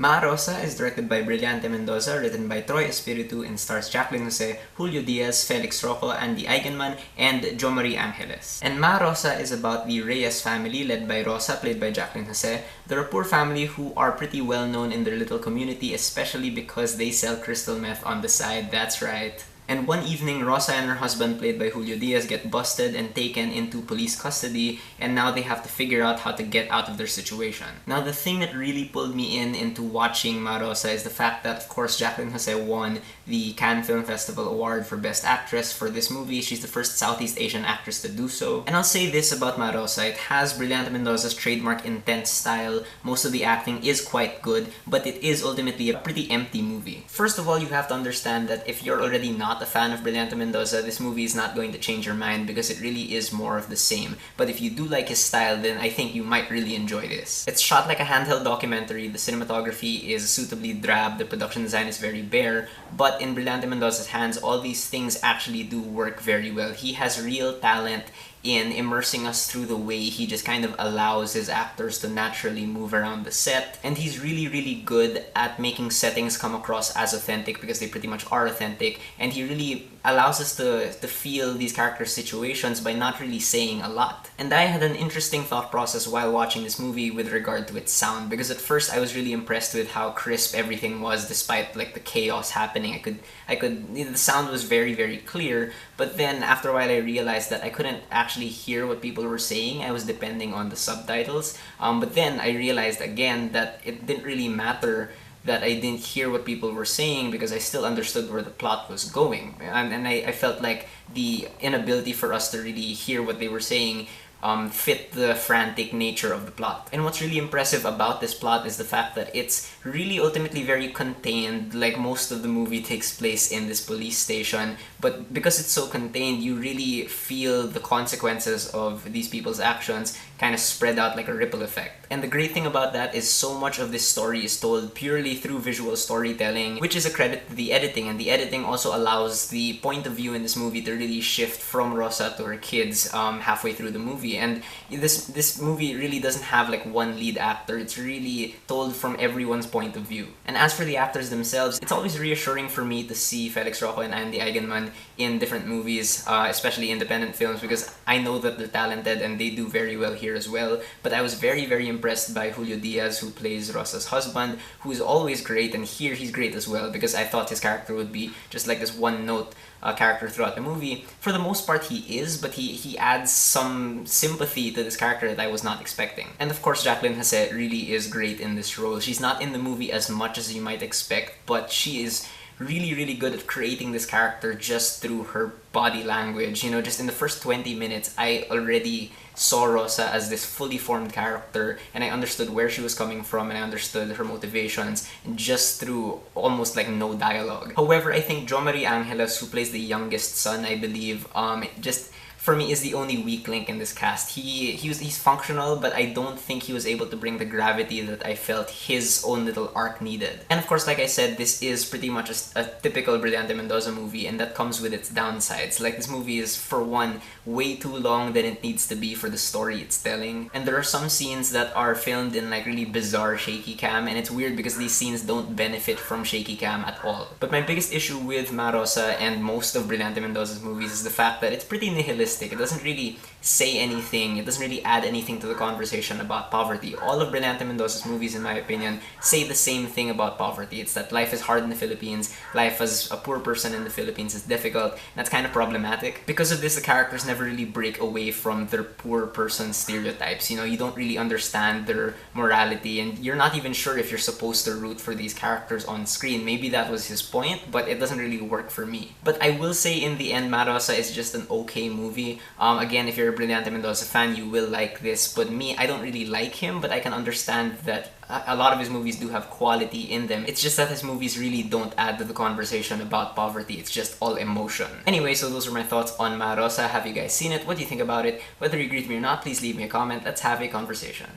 Ma Rosa is directed by Brillante Mendoza, written by Troy Espiritu, and stars Jaclyn, Julio Diaz, Felix Rocco, Andy Eigenman, and Jo Marie Angeles. And Ma Rosa is about the Reyes family, led by Rosa, played by Jaclyn. They're a poor family who are pretty well known in their little community, especially because they sell crystal meth on the side, that's right. And one evening, Rosa and her husband, played by Julio Diaz, get busted and taken into police custody, and now they have to figure out how to get out of their situation. Now, the thing that really pulled me into watching Ma Rosa is the fact that, of course, Jaclyn won the Cannes Film Festival Award for Best Actress for this movie. She's the first Southeast Asian actress to do so. And I'll say this about Ma Rosa, it has Brillante Mendoza's trademark intense style. Most of the acting is quite good, but it is ultimately a pretty empty movie. First of all, you have to understand that if you're already not a fan of Brillante Mendoza, this movie is not going to change your mind because it really is more of the same. But if you do like his style, then I think you might really enjoy this. It's shot like a handheld documentary, the cinematography is suitably drab, the production design is very bare, but in Brillante Mendoza's hands, all these things actually do work very well. He has real talent in immersing us through the way he just kind of allows his actors to naturally move around the set. And he's really, really good at making settings come across as authentic because they pretty much are authentic. And he really allows us to feel these characters' situations by not really saying a lot. And I had an interesting thought process while watching this movie with regard to its sound, because at first I was really impressed with how crisp everything was despite like the chaos happening. The sound was very, very clear, but then after a while I realized that I couldn't actually hear what people were saying. I was depending on the subtitles. But then I realized again that it didn't really matter that I didn't hear what people were saying because I still understood where the plot was going. And I felt like the inability for us to really hear what they were saying fit the frantic nature of the plot. And what's really impressive about this plot is the fact that it's really ultimately very contained. Like, most of the movie takes place in this police station, but because it's so contained, you really feel the consequences of these people's actions kind of spread out like a ripple effect. And the great thing about that is so much of this story is told purely through visual storytelling, which is a credit to the editing, and the editing also allows the point of view in this movie to really shift from Rosa to her kids halfway through the movie. And this movie really doesn't have like one lead actor, it's really told from everyone's point of view. And as for the actors themselves, it's always reassuring for me to see Felix Rocco and Andy Eigenman in different movies, especially independent films, because I know that they're talented and they do very well here as well. But I was very, very impressed by Julio Diaz, who plays Rosa's husband, who is always great, and here he's great as well, because I thought his character would be just like this one-note character throughout the movie. For the most part, he is, but he adds some sympathy to this character that I was not expecting. And of course, Jaclyn really is great in this role. She's not in the movie as much as you might expect, but she is really, really good at creating this character just through her body language. You know, just in the first 20 minutes, I already saw Rosa as this fully formed character, and I understood where she was coming from, and I understood her motivations just through almost like no dialogue. However, I think Jo Marie Angeles, who plays the youngest son, I believe, just for me is the only weak link in this cast. He's functional, but I don't think he was able to bring the gravity that I felt his own little arc needed. And of course, like I said, this is pretty much a typical Brillante Mendoza movie, and that comes with its downsides. Like, this movie is, for one, way too long than it needs to be for the story it's telling. And there are some scenes that are filmed in like really bizarre shaky cam, and it's weird because these scenes don't benefit from shaky cam at all. But my biggest issue with Ma Rosa and most of Brillante Mendoza's movies is the fact that it's pretty nihilistic. It doesn't really say anything, it doesn't really add anything to the conversation about poverty. All of Brillante Mendoza's movies, in my opinion, say the same thing about poverty. It's that life is hard in the Philippines, life as a poor person in the Philippines is difficult, and that's kind of problematic. Because of this, the characters never really break away from their poor person stereotypes. You know, you don't really understand their morality, and you're not even sure if you're supposed to root for these characters on screen. Maybe that was his point, but it doesn't really work for me. But I will say, in the end, Ma Rosa is just an okay movie. Again, if you're a Brillante Mendoza fan, you will like this, but me, I don't really like him, but I can understand that a lot of his movies do have quality in them. It's just that his movies really don't add to the conversation about poverty. It's just all emotion. Anyway, so those are my thoughts on Ma Rosa. Have you guys seen it? What do you think about it? Whether you agree with me or not, please leave me a comment. Let's have a conversation.